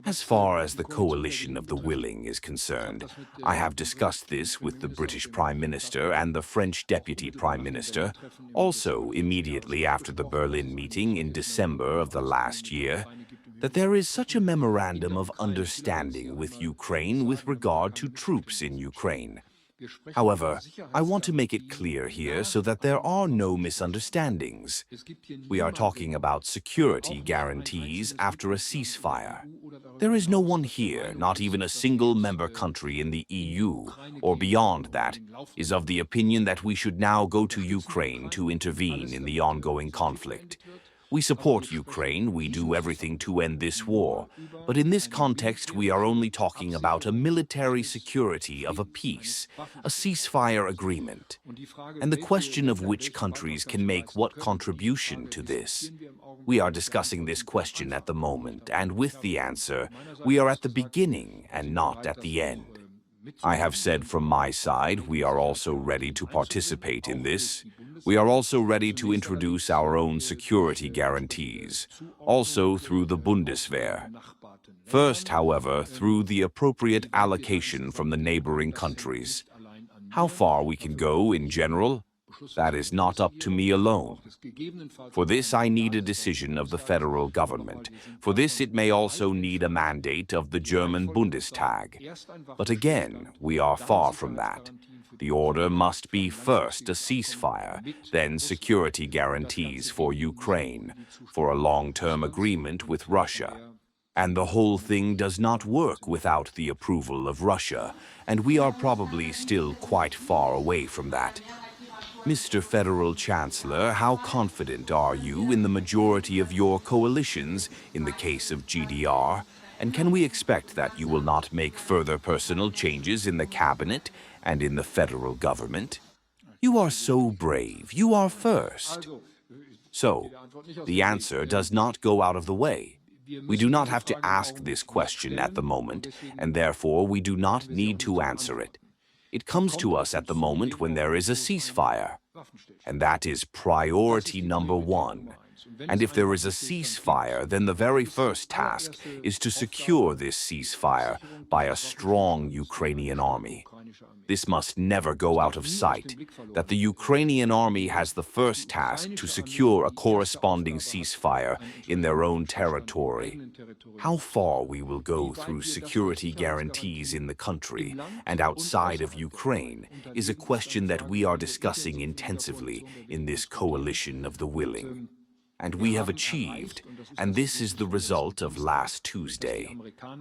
As far as the coalition of the willing is concerned, I have discussed this with the British Prime Minister and the French Deputy Prime Minister, also immediately after the Berlin meeting in December of the last year, that there is such a memorandum of understanding with Ukraine with regard to troops in Ukraine. However, I want to make it clear here so that there are no misunderstandings. We are talking about security guarantees after a ceasefire. There is no one here, not even a single member country in the EU, or beyond that, is of the opinion that we should now go to Ukraine to intervene in the ongoing conflict. We support Ukraine, we do everything to end this war, but in this context we are only talking about a military security of a peace, a ceasefire agreement, and the question of which countries can make what contribution to this. We are discussing this question at the moment, and with the answer, we are at the beginning and not at the end. I have said from my side, we are also ready to participate in this. We are also ready to introduce our own security guarantees, also through the Bundeswehr. First, however, through the appropriate allocation from the neighboring countries. How far we can go in general, that is not up to me alone. For this, I need a decision of the federal government. For this, it may also need a mandate of the German Bundestag. But again, we are far from that. The order must be first a ceasefire, then security guarantees for Ukraine, for a long-term agreement with Russia. And the whole thing does not work without the approval of Russia, and we are probably still quite far away from that. Mr. Federal Chancellor, how confident are you in the majority of your coalitions in the case of GDR? And can we expect that you will not make further personal changes in the cabinet and in the federal government? You are so brave. You are first. So, the answer does not go out of the way. We do not have to ask this question at the moment, and therefore we do not need to answer it. It comes to us at the moment when there is a ceasefire, and that is priority number one. And if there is a ceasefire, then the very first task is to secure this ceasefire by a strong Ukrainian army. This must never go out of sight, that the Ukrainian army has the first task to secure a corresponding ceasefire in their own territory. How far we will go through security guarantees in the country and outside of Ukraine is a question that we are discussing intensively in this coalition of the willing. And we have achieved, and this is the result of last Tuesday,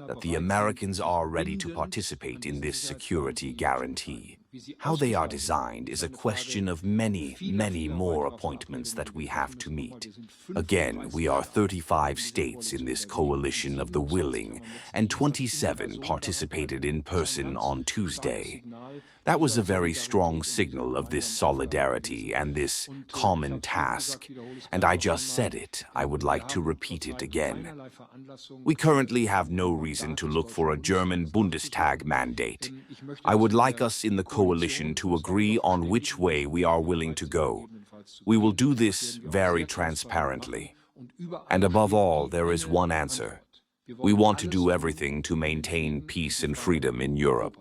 that the Americans are ready to participate in this security guarantee. How they are designed is a question of many, many more appointments that we have to meet. Again, we are 35 states in this coalition of the willing, and 27 participated in person on Tuesday. That was a very strong signal of this solidarity and this common task, and I just said it. I would like to repeat it again. We currently have no reason to look for a German Bundestag mandate. I would like us in the coalition to agree on which way we are willing to go. We will do this very transparently. And above all, there is one answer. We want to do everything to maintain peace and freedom in Europe.